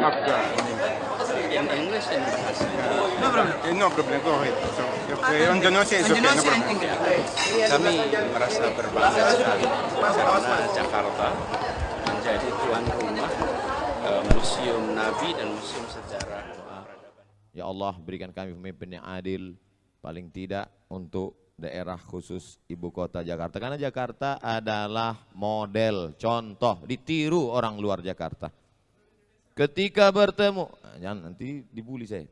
have In English and Bahasa. no problem. No problem. Go ahead. So, okay, on Indonesia is okay. No problem. Kami merasa berbangga sekali karena Jakarta menjadi tuan rumah Museum Nabi dan Museum Sejarah Peradaban. Ya Allah, berikan kami pemimpin yang adil, paling tidak untuk daerah khusus ibu kota Jakarta. Karena Jakarta adalah model, contoh, ditiru orang luar Jakarta. Ketika bertemu, jangan nanti dibully saya.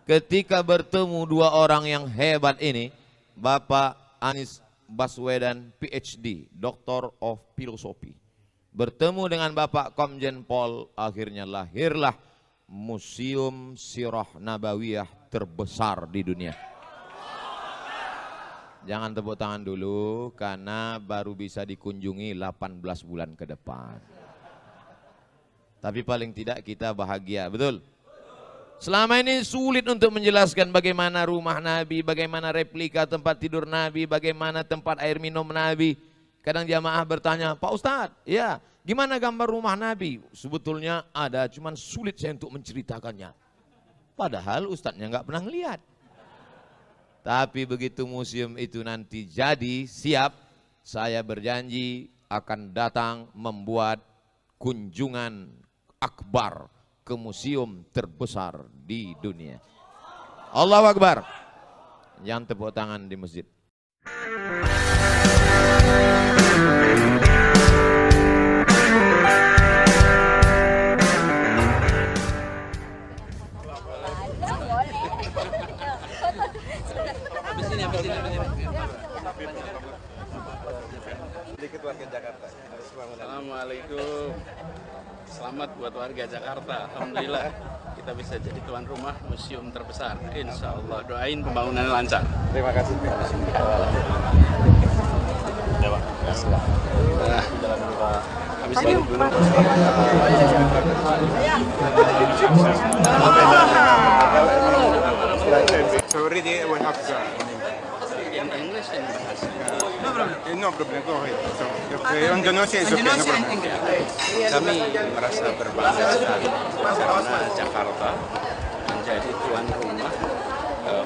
Ketika bertemu dua orang yang hebat ini, Bapak Anies Baswedan PhD, Doctor of Philosophy, bertemu dengan Bapak Komjen Pol, akhirnya lahirlah Museum Sirah Nabawiyah terbesar di dunia. Jangan tepuk tangan dulu karena baru bisa dikunjungi 18 bulan ke depan. Tapi paling tidak kita bahagia, betul? Selama ini sulit untuk menjelaskan bagaimana rumah Nabi, bagaimana replika tempat tidur Nabi, bagaimana tempat air minum Nabi. Kadang jamaah bertanya, Pak Ustadz, ya gimana gambar rumah Nabi? Sebetulnya ada, cuman sulit saya untuk menceritakannya. Padahal Ustadznya nggak pernah lihat. Tapi begitu museum itu nanti jadi, siap, saya berjanji akan datang membuat kunjungan akbar ke museum terbesar di dunia. Allahu Akbar. Jangan tepuk tangan di masjid. Assalamualaikum. Selamat buat warga Jakarta. Alhamdulillah kita bisa jadi tuan rumah museum terbesar. Insya Allah, doain pembangunannya lancar. Terima kasih. Habis ini dulu. So already we have In English and Bahasa. no problem. Go ahead. So, okay, on Indonesia is okay. No problem. Kami merasa berbangga sekali karena Jakarta menjadi tuan rumah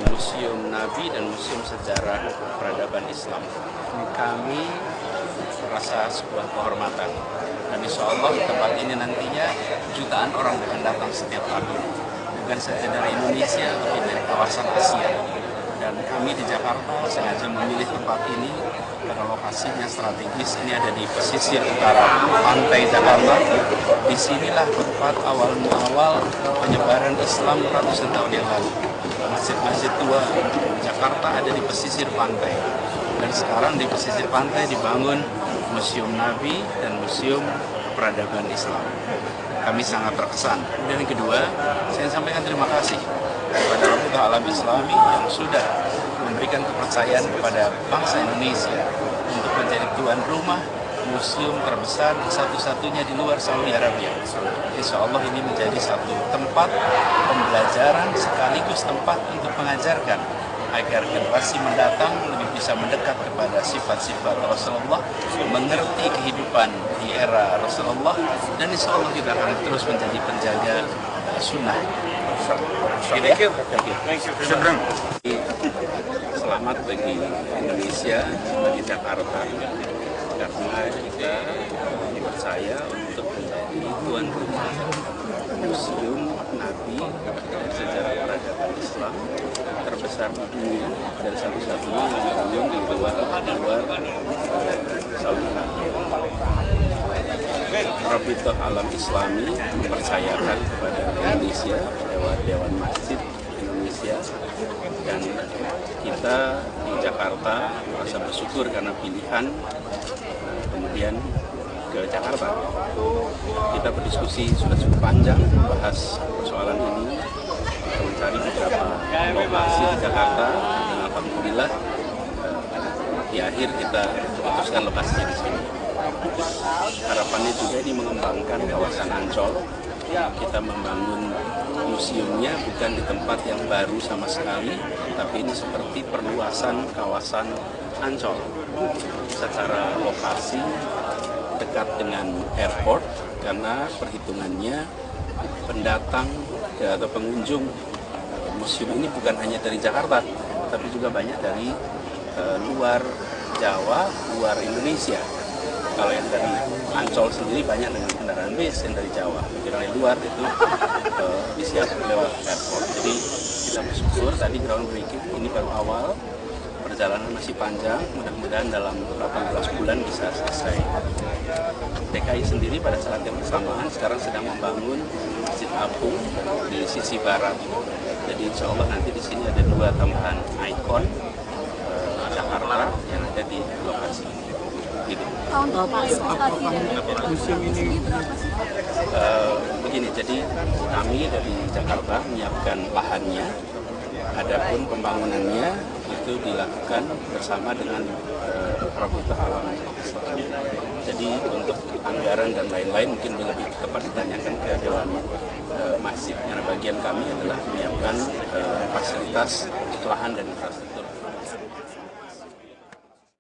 Museum Nabi dan Museum Sejarah Peradaban Islam. Kami merasa sebuah kehormatan dan insya Allah tempat ini nantinya jutaan orang akan datang setiap tahun, bukan saja dari Indonesia tapi dari kawasan Asia. Dan kami di Jakarta sengaja memilih tempat ini karena lokasinya strategis. Ini ada di pesisir utara pantai Jakarta. Disinilah tempat awal penyebaran Islam ratusan tahun yang lalu. Masjid-masjid tua Jakarta ada di pesisir pantai. Dan sekarang di pesisir pantai dibangun Museum Nabi dan Museum Peradaban Islam. Kami sangat terkesan. Dan yang kedua, saya sampaikan terima kasih kepada Rabitatul Alam Islami yang sudah memberikan kepercayaan kepada bangsa Indonesia untuk menjadi tuan rumah museum terbesar satu-satunya di luar Saudi Arabia. Insya Allah ini menjadi satu tempat pembelajaran sekaligus tempat untuk mengajarkan agar generasi mendatang lebih bisa mendekat kepada sifat-sifat Rasulullah, mengerti kehidupan di era Rasulullah, dan insya Allah kita akan terus menjadi penjaga sunnah. Selamat bagi Indonesia, bagi Jakarta, karena kita dipercaya untuk menjadi tuan rumah Museum Nabi dan Sejarah Peradaban Islam terbesar di dunia dan satu-satunya yang dibangun di luar Saudi Arabia. Rabitatul Alam Islami mempercayakan kepada Indonesia lewat Dewan Masjid Indonesia, dan kita di Jakarta merasa bersyukur karena pilihan kemudian ke Jakarta. Kita berdiskusi sudah cukup panjang membahas persoalan ini, mencari beberapa lokasi di Jakarta, dan alhamdulillah di akhir kita memutuskan lokasinya di sini. Harapannya juga ini mengembangkan kawasan Ancol. Kita membangun museumnya bukan di tempat yang baru sama sekali, tapi ini seperti perluasan kawasan Ancol secara lokasi, dekat dengan airport karena perhitungannya pendatang atau pengunjung museum ini bukan hanya dari Jakarta, tapi juga banyak dari luar Jawa, luar Indonesia. Kalau yang dari Ancol sendiri banyak dengan kendaraan bis yang dari Jawa. Dari luar itu bisa lewat airport. Jadi kita bersyukur tadi groundbreaking ini baru awal, perjalanan masih panjang, mudah-mudahan dalam 18 bulan bisa selesai. DKI sendiri pada saat yang bersamaan sekarang sedang membangun Masjid Apung di sisi barat. Jadi insya Allah nanti di sini ada 2 tambahan ikon Jakarta yang ada di lokasi ini. Gitu. Untuk partisipasi dari museum ini berapa sih? Begini, jadi kami dari Jakarta menyiapkan lahannya, adapun pembangunannya itu dilakukan bersama dengan Rabita Alam Islam. Jadi untuk anggaran dan lain-lain mungkin lebih tepat ditanyakan ke Dewan Masjid. Karena bagian kami adalah menyiapkan fasilitas lahan dan infrastruktur.